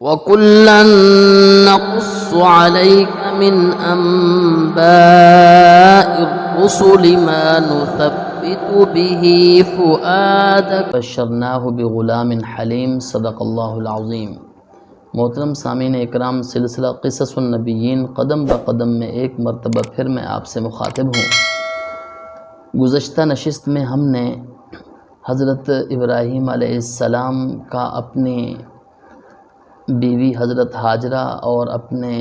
وَكُلًّا نَّقُصُّ عَلَيْكَ مِنْ أَنبَاءِ الرُّسُلِ مَا نُثَبِّتُ بِهِ فُؤَادَكَ وَبَشَّرْنَاهُ بِغُلَامٍ حَلِيمٍ صدق اللہ العظیم۔ محترم سامعین اکرام، سلسلہ قصص النبیین قدم بقدم میں ایک مرتبہ پھر میں آپ سے مخاطب ہوں۔ گزشتہ نشست میں ہم نے حضرت ابراہیم علیہ السلام کا اپنی بیوی حضرت ہاجرہ اور اپنے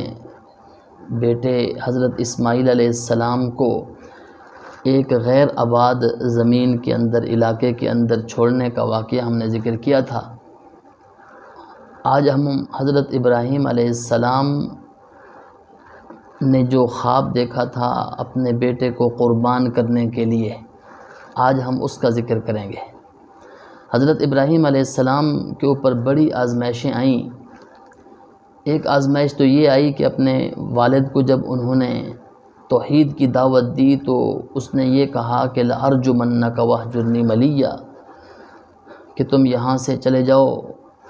بیٹے حضرت اسماعیل علیہ السلام کو ایک غیر آباد زمین کے اندر، علاقے کے اندر چھوڑنے کا واقعہ ہم نے ذکر کیا تھا۔ آج ہم حضرت ابراہیم علیہ السلام نے جو خواب دیکھا تھا اپنے بیٹے کو قربان کرنے کے لیے، آج ہم اس کا ذکر کریں گے۔ حضرت ابراہیم علیہ السلام کے اوپر بڑی آزمائشیں آئیں۔ ایک آزمائش تو یہ آئی کہ اپنے والد کو جب انہوں نے توحید کی دعوت دی تو اس نے یہ کہا کہ لَأَرْجُمَنَّكَ وَاهْجُرْنِي مَلِيًّا، کہ تم یہاں سے چلے جاؤ،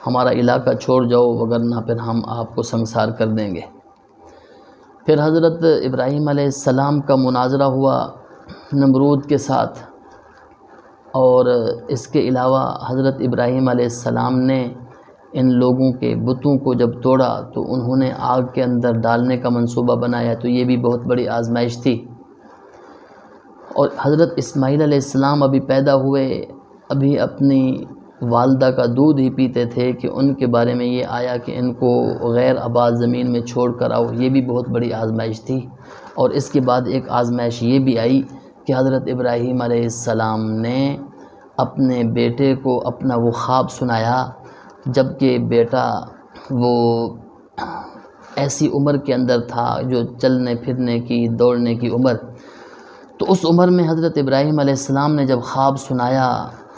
ہمارا علاقہ چھوڑ جاؤ، وگرنہ پھر ہم آپ کو سنسار کر دیں گے۔ پھر حضرت ابراہیم علیہ السلام کا مناظرہ ہوا نمرود کے ساتھ، اور اس کے علاوہ حضرت ابراہیم علیہ السلام نے ان لوگوں کے بتوں کو جب توڑا تو انہوں نے آگ کے اندر ڈالنے کا منصوبہ بنایا، تو یہ بھی بہت بڑی آزمائش تھی۔ اور حضرت اسماعیل علیہ السلام ابھی پیدا ہوئے، ابھی اپنی والدہ کا دودھ ہی پیتے تھے کہ ان کے بارے میں یہ آیا کہ ان کو غیر آباد زمین میں چھوڑ کر آؤ، یہ بھی بہت بڑی آزمائش تھی۔ اور اس کے بعد ایک آزمائش یہ بھی آئی کہ حضرت ابراہیم علیہ السلام نے اپنے بیٹے کو اپنا وہ خواب سنایا، جب کہ بیٹا وہ ایسی عمر کے اندر تھا جو چلنے پھرنے کی، دوڑنے کی عمر۔ تو اس عمر میں حضرت ابراہیم علیہ السلام نے جب خواب سنایا،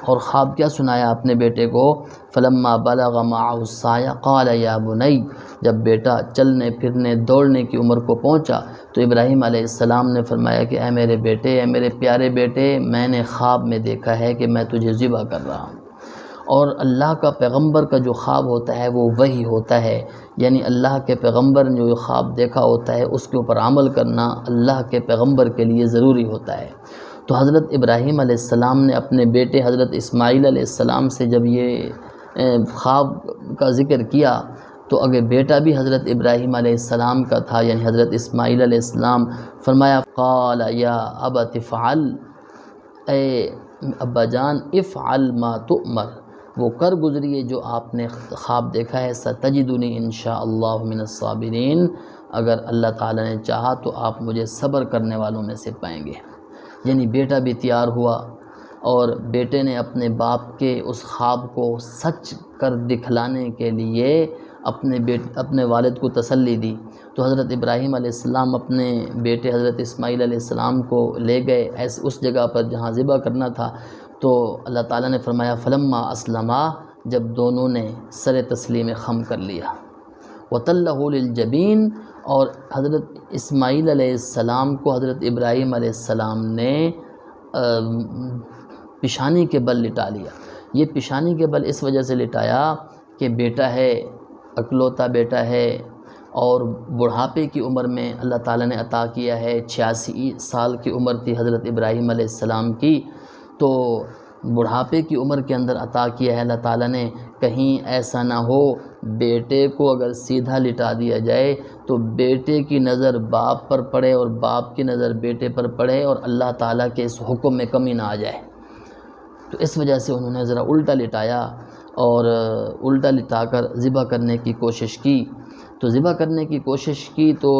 اور خواب کیا سنایا اپنے بیٹے کو، فَلَمَّا بَلَغَ مَعَهُ السَّعْيَ قَالَ يَا بُنَيَّ، جب بیٹا چلنے پھرنے دوڑنے کی عمر کو پہنچا تو ابراہیم علیہ السلام نے فرمایا کہ اے میرے بیٹے، اے میرے پیارے بیٹے، میں نے خواب میں دیکھا ہے کہ میں تجھے ذبح کر رہا ہوں۔ اور اللہ کا پیغمبر کا جو خواب ہوتا ہے وہ وحی ہوتا ہے، یعنی اللہ کے پیغمبر نے جو خواب دیکھا ہوتا ہے اس کے اوپر عمل کرنا اللہ کے پیغمبر کے لیے ضروری ہوتا ہے۔ تو حضرت ابراہیم علیہ السلام نے اپنے بیٹے حضرت اسماعیل علیہ السلام سے جب یہ خواب کا ذکر کیا تو اگر بیٹا بھی حضرت ابراہیم علیہ السلام کا تھا، یعنی حضرت اسماعیل علیہ السلام، فرمایا قال یا ابت افعل، اے ابا جان افعل ما تؤمر، وہ کر گزریے جو آپ نے خواب دیکھا ہے، ستجدنی انشاءاللہ من الصابرین، اگر اللہ تعالیٰ نے چاہا تو آپ مجھے صبر کرنے والوں میں سے پائیں گے۔ یعنی بیٹا بھی تیار ہوا، اور بیٹے نے اپنے باپ کے اس خواب کو سچ کر دکھلانے کے لیے اپنے والد کو تسلی دی۔ تو حضرت ابراہیم علیہ السلام اپنے بیٹے حضرت اسماعیل علیہ السلام کو لے گئے اس جگہ پر جہاں ذبح کرنا تھا۔ تو اللہ تعالیٰ نے فرمایا فلما اسلما، جب دونوں نے سر تسلیم خم کر لیا، وَتَلَّهُ لِلْجَبِينِ، اور حضرت اسماعیل علیہ السلام کو حضرت ابراہیم علیہ السلام نے پیشانی کے بل لٹا لیا۔ یہ پیشانی کے بل اس وجہ سے لٹایا کہ بیٹا ہے، اکلوتا بیٹا ہے، اور بڑھاپے کی عمر میں اللہ تعالیٰ نے عطا کیا ہے، 86 سال کی عمر تھی حضرت ابراہیم علیہ السلام کی، تو بڑھاپے کی عمر کے اندر عطا کیا ہے اللہ تعالیٰ نے، کہیں ایسا نہ ہو بیٹے کو اگر سیدھا لٹا دیا جائے تو بیٹے کی نظر باپ پر پڑے اور باپ کی نظر بیٹے پر پڑے اور اللہ تعالیٰ کے اس حکم میں کمی نہ آ جائے۔ تو اس وجہ سے انہوں نے ذرا الٹا لٹایا، اور الٹا لٹا کر ذبح کرنے کی کوشش کی۔ تو ذبح کرنے کی کوشش کی تو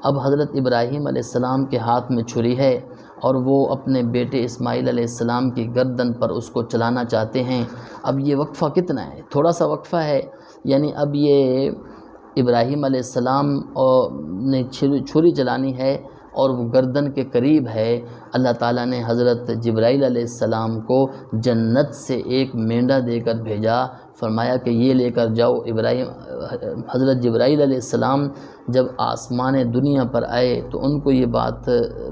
اب حضرت ابراہیم علیہ السلام کے ہاتھ میں چھری ہے، اور وہ اپنے بیٹے اسماعیل علیہ السلام کی گردن پر اس کو چلانا چاہتے ہیں۔ اب یہ وقفہ کتنا ہے؟ تھوڑا سا وقفہ ہے، یعنی اب یہ ابراہیم علیہ السلام نے چھری چلانی ہے اور وہ گردن کے قریب ہے۔ اللہ تعالیٰ نے حضرت جبرائیل علیہ السلام کو جنت سے ایک مینڈا دے کر بھیجا، فرمایا کہ یہ لے کر جاؤ۔ حضرت جبرائیل علیہ السلام جب آسمان دنیا پر آئے تو ان کو یہ بات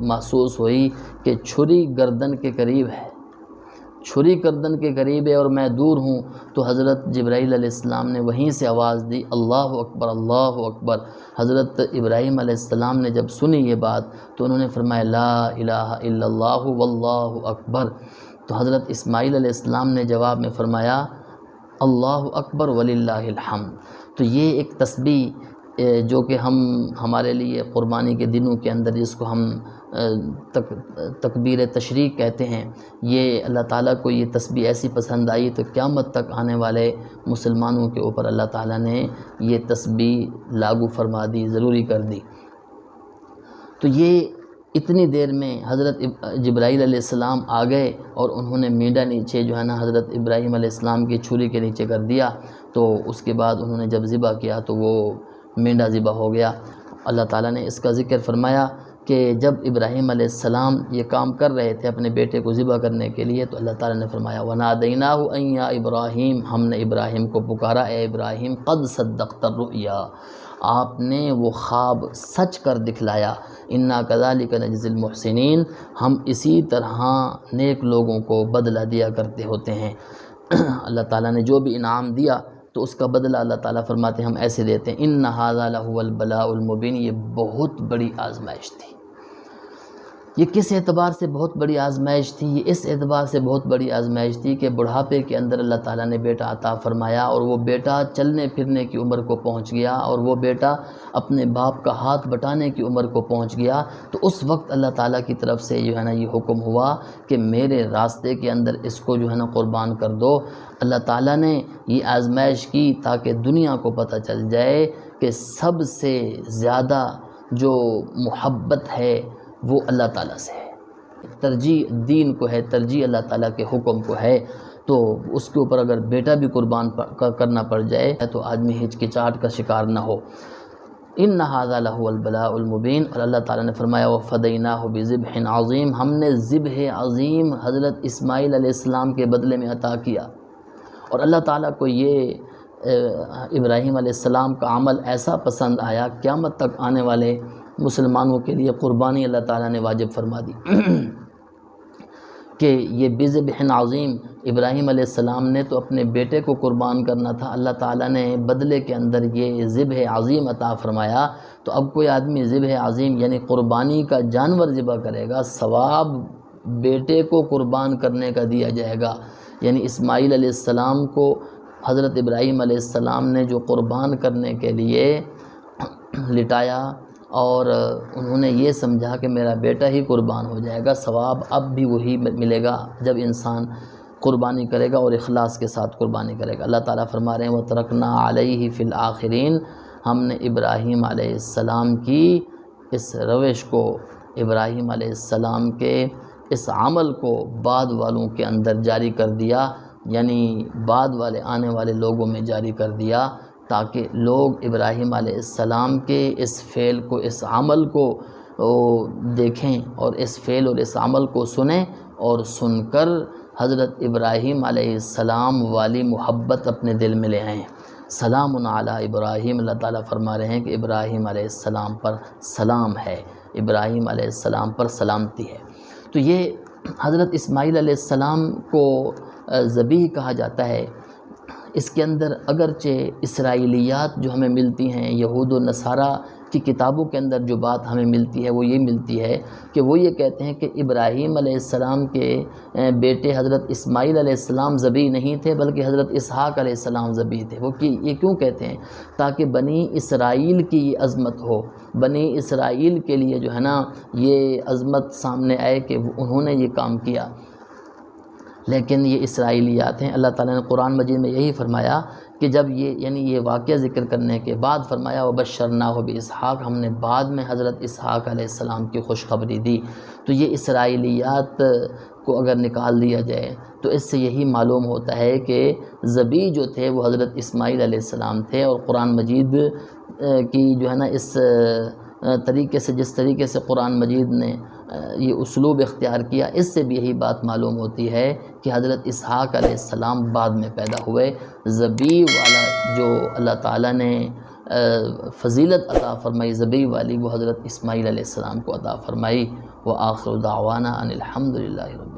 محسوس ہوئی کہ چھری گردن کے قریب ہے، چھری گردن کے قریب ہے اور میں دور ہوں، تو حضرت جبرائیل علیہ السلام نے وہیں سے آواز دی، اللہ اکبر اللہ اکبر۔ حضرت ابراہیم علیہ السلام نے جب سنی یہ بات تو انہوں نے فرمایا لا الہ الا اللہ واللہ اکبر۔ تو حضرت اسماعیل علیہ السلام نے جواب میں فرمایا اللہ اکبر وللہ الحمد۔ تو یہ ایک تسبیح جو کہ ہمارے لیے قربانی کے دنوں کے اندر جس کو ہم تکبیر تشریق کہتے ہیں، یہ اللہ تعالیٰ کو یہ تسبیح ایسی پسند آئی تو قیامت تک آنے والے مسلمانوں کے اوپر اللہ تعالیٰ نے یہ تسبیح لاگو فرما دی، ضروری کر دی۔ تو یہ اتنی دیر میں حضرت جبرائیل علیہ السلام آ گئے اور انہوں نے مینڈا نیچے جو ہے نا حضرت ابراہیم علیہ السلام کی چھری کے نیچے کر دیا، تو اس کے بعد انہوں نے جب ذبح کیا تو وہ مینڈا ذبح ہو گیا۔ اللہ تعالیٰ نے اس کا ذکر فرمایا کہ جب ابراہیم علیہ السلام یہ کام کر رہے تھے اپنے بیٹے کو ذبح کرنے کے لیے، تو اللہ تعالیٰ نے فرمایا وَنَادَيْنَاهُ أَن يَا ابراہیم، ہم نے ابراہیم کو پکارا، اے ابراہیم قد صدقت الرؤیا، آپ نے وہ خواب سچ کر دکھلایا، انا کذالک نجزی المحسنین، ہم اسی طرح نیک لوگوں کو بدلہ دیا کرتے ہوتے ہیں۔ اللہ تعالیٰ نے جو بھی انعام دیا تو اس کا بدلہ اللہ تعالیٰ فرماتے ہیں ہم ایسے دیتے ہیں۔ ان ھذا لہو البلاء المبین، یہ بہت بڑی آزمائش تھی۔ یہ کس اعتبار سے بہت بڑی آزمائش تھی؟ یہ اس اعتبار سے بہت بڑی آزمائش تھی کہ بڑھاپے کے اندر اللہ تعالیٰ نے بیٹا عطا فرمایا، اور وہ بیٹا چلنے پھرنے کی عمر کو پہنچ گیا، اور وہ بیٹا اپنے باپ کا ہاتھ بٹانے کی عمر کو پہنچ گیا۔ تو اس وقت اللہ تعالیٰ کی طرف سے جو ہے نا یہ حکم ہوا کہ میرے راستے کے اندر اس کو جو ہے نا قربان کر دو۔ اللہ تعالیٰ نے یہ آزمائش کی تاکہ دنیا کو پتہ چل جائے کہ سب سے زیادہ جو محبت ہے وہ اللہ تعالیٰ سے ہے، ترجیح دین کو ہے، ترجیح اللہ تعالیٰ کے حکم کو ہے۔ تو اس کے اوپر اگر بیٹا بھی قربان کرنا پڑ جائے تو آدمی ہچکچاہٹ کا شکار نہ ہو۔ ان ھذا لہو البلاء المبین، اور اللہ تعالیٰ نے فرمایا وفدیناہ بذبح عظیم، ہم نے ذبح عظیم حضرت اسماعیل علیہ السلام کے بدلے میں عطا کیا۔ اور اللہ تعالیٰ کو یہ ابراہیم علیہ السلام کا عمل ایسا پسند آیا، قیامت تک آنے والے مسلمانوں کے لیے قربانی اللہ تعالیٰ نے واجب فرما دی کہ یہ بذبح عظیم، ابراہیم علیہ السلام نے تو اپنے بیٹے کو قربان کرنا تھا، اللہ تعالیٰ نے بدلے کے اندر یہ ذبح عظیم عطا فرمایا۔ تو اب کوئی آدمی ذبح عظیم یعنی قربانی کا جانور ذبح کرے گا، ثواب بیٹے کو قربان کرنے کا دیا جائے گا۔ یعنی اسماعیل علیہ السلام کو حضرت ابراہیم علیہ السلام نے جو قربان کرنے کے لیے لٹایا، اور انہوں نے یہ سمجھا کہ میرا بیٹا ہی قربان ہو جائے گا، ثواب اب بھی وہی ملے گا جب انسان قربانی کرے گا اور اخلاص کے ساتھ قربانی کرے گا۔ اللہ تعالیٰ فرما رہے ہیں وَتَرَكْنَا عَلَيْهِ فِي الْآخِرِينَ، ہم نے ابراہیم علیہ السلام کی اس روش کو، ابراہیم علیہ السلام کے اس عمل کو بعد والوں کے اندر جاری کر دیا، یعنی بعد والے آنے والے لوگوں میں جاری کر دیا، تاکہ لوگ ابراہیم علیہ السلام کے اس فعل کو، اس عمل کو دیکھیں اور اس فعل اور اس عمل کو سنیں، اور سن کر حضرت ابراہیم علیہ السلام والی محبت اپنے دل میں لے آئیں۔ سلام علی ابراہیم، اللہ تعالیٰ فرما رہے ہیں کہ ابراہیم علیہ السلام پر سلام ہے، ابراہیم علیہ السلام پر سلامتی ہے۔ تو یہ حضرت اسماعیل علیہ السلام کو ذبیح کہا جاتا ہے۔ اس کے اندر اگرچہ اسرائیلیات جو ہمیں ملتی ہیں، یہود و نصارہ کی کتابوں کے اندر جو بات ہمیں ملتی ہے وہ یہ ملتی ہے کہ وہ یہ کہتے ہیں کہ ابراہیم علیہ السلام کے بیٹے حضرت اسماعیل علیہ السلام ذبیح نہیں تھے، بلکہ حضرت اسحاق علیہ السلام ذبیح تھے۔ وہ یہ کیوں کہتے ہیں؟ تاکہ بنی اسرائیل کی یہ عظمت ہو، بنی اسرائیل کے لیے جو ہے نا یہ عظمت سامنے آئے کہ انہوں نے یہ کام کیا۔ لیکن یہ اسرائیلیات ہیں۔ اللہ تعالیٰ نے قرآن مجید میں یہی فرمایا کہ جب یہ واقعہ ذکر کرنے کے بعد فرمایا وَبَشَّرْنَاهُ بِإِسْحَاقَ، ہم نے بعد میں حضرت اسحاق علیہ السلام کی خوشخبری دی۔ تو یہ اسرائیلیات کو اگر نکال دیا جائے تو اس سے یہی معلوم ہوتا ہے کہ ذبیح جو تھے وہ حضرت اسماعیل علیہ السلام تھے، اور قرآن مجید کی جو ہے نا اس طریقے سے، جس طریقے سے قرآن مجید نے یہ اسلوب اختیار کیا، اس سے بھی یہی بات معلوم ہوتی ہے کہ حضرت اسحاق علیہ السلام بعد میں پیدا ہوئے۔ ذبیح والا جو اللہ تعالیٰ نے فضیلت عطا فرمائی ذبیح والی، وہ حضرت اسماعیل علیہ السلام کو عطا فرمائی۔ وآخر دعوانا ان الحمد للہ رب